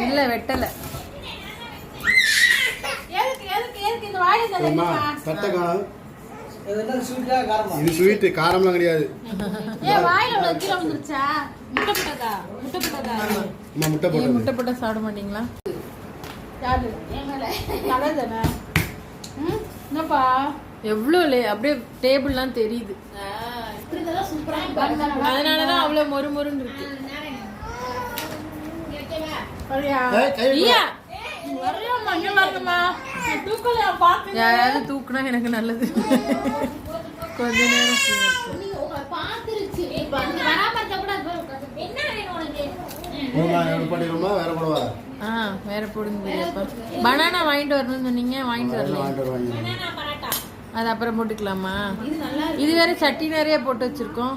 இல்ல வெட்டல. இது ஸ்வீட் காரம்லாம் கிடையாது. முட்டை போட்டா சாப்பிட மாட்டீங்களா? எவ்வளோ அப்படியே டேபிள்லாம் தெரியுது. அதனாலதான் அவ்வளவு மொறு மொறுன்னு இருக்கு. யாராவது தூக்குனா எனக்கு நல்லது. கொஞ்ச நேரம் வேற போடுங்க. பனானா வாங்கிட்டு வரணும்னு சொன்னீங்க, வாங்கிட்டு வரல. அது அப்புறம் போட்டுக்கலாமா? இது வேற சட்டி நிறைய போட்டு வச்சிருக்கோம்.